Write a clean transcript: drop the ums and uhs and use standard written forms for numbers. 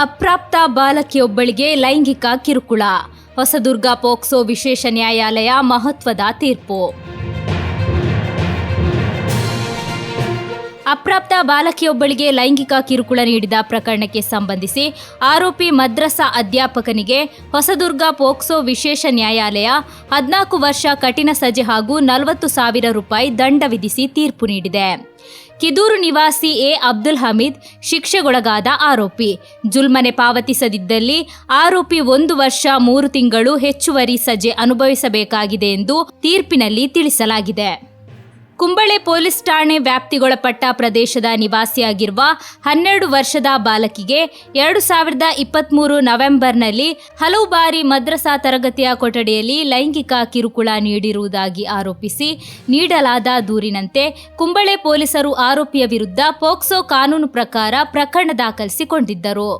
ಅಪ್ರಾಪ್ತ ಬಾಲಕಿಯೊಬ್ಬಳಿಗೆ ಲೈಂಗಿಕ ಕಿರುಕುಳ. ಹೊಸದುರ್ಗ ಪೋಕ್ಸೋ ವಿಶೇಷ ನ್ಯಾಯಾಲಯ ಮಹತ್ವದ ತೀರ್ಪು. ಅಪ್ರಾಪ್ತ ಬಾಲಕಿಯೊಬ್ಬಳಿಗೆ ಲೈಂಗಿಕ ಕಿರುಕುಳ ನೀಡಿದ ಪ್ರಕರಣಕ್ಕೆ ಸಂಬಂಧಿಸಿ ಆರೋಪಿ ಮದ್ರಸಾ ಅಧ್ಯಾಪಕನಿಗೆ ಹೊಸದುರ್ಗ ಪೋಕ್ಸೋ ವಿಶೇಷ ನ್ಯಾಯಾಲಯ 14 ವರ್ಷ ಕಠಿಣ ಸಜೆ ಹಾಗೂ 40,000 ರೂಪಾಯಿ ದಂಡ ವಿಧಿಸಿ ತೀರ್ಪು ನೀಡಿದೆ. ಕಿದೂರು ನಿವಾಸಿ ಅಬ್ದುಲ್ ಹಮೀದ್ ಶಿಕ್ಷೆಗೊಳಗಾದ ಆರೋಪಿ. ಜುಲ್ಮನೆ ಪಾವತಿಸದಿದ್ದಲ್ಲಿ ಆರೋಪಿ 1 ವರ್ಷ 3 ತಿಂಗಳು ಹೆಚ್ಚುವರಿ ಸಜೆ ಅನುಭವಿಸಬೇಕಾಗಿದೆ ಎಂದು ತೀರ್ಪಿನಲ್ಲಿ ತಿಳಿಸಲಾಗಿದೆ. ಕುಂಬಳೆ ಪೊಲೀಸ್ ಠಾಣೆ ವ್ಯಾಪ್ತಿಗೊಳಪಟ್ಟ ಪ್ರದೇಶದ ನಿವಾಸಿಯಾಗಿರುವ 12 ವರ್ಷದ ಬಾಲಕಿಗೆ 2023 ನವೆಂಬರ್ನಲ್ಲಿ ಹಲವು ಬಾರಿ ಮದ್ರಸಾ ತರಗತಿಯ ಕೊಠಡಿಯಲ್ಲಿ ಲೈಂಗಿಕ ಕಿರುಕುಳ ನೀಡಿರುವುದಾಗಿ ಆರೋಪಿಸಿ ನೀಡಲಾದ ದೂರಿನಂತೆ ಕುಂಬಳೆ ಪೊಲೀಸರು ಆರೋಪಿಯ ವಿರುದ್ಧ ಪೋಕ್ಸೋ ಕಾನೂನು ಪ್ರಕಾರ ಪ್ರಕರಣ ದಾಖಲಿಸಿಕೊಂಡಿದ್ದರು.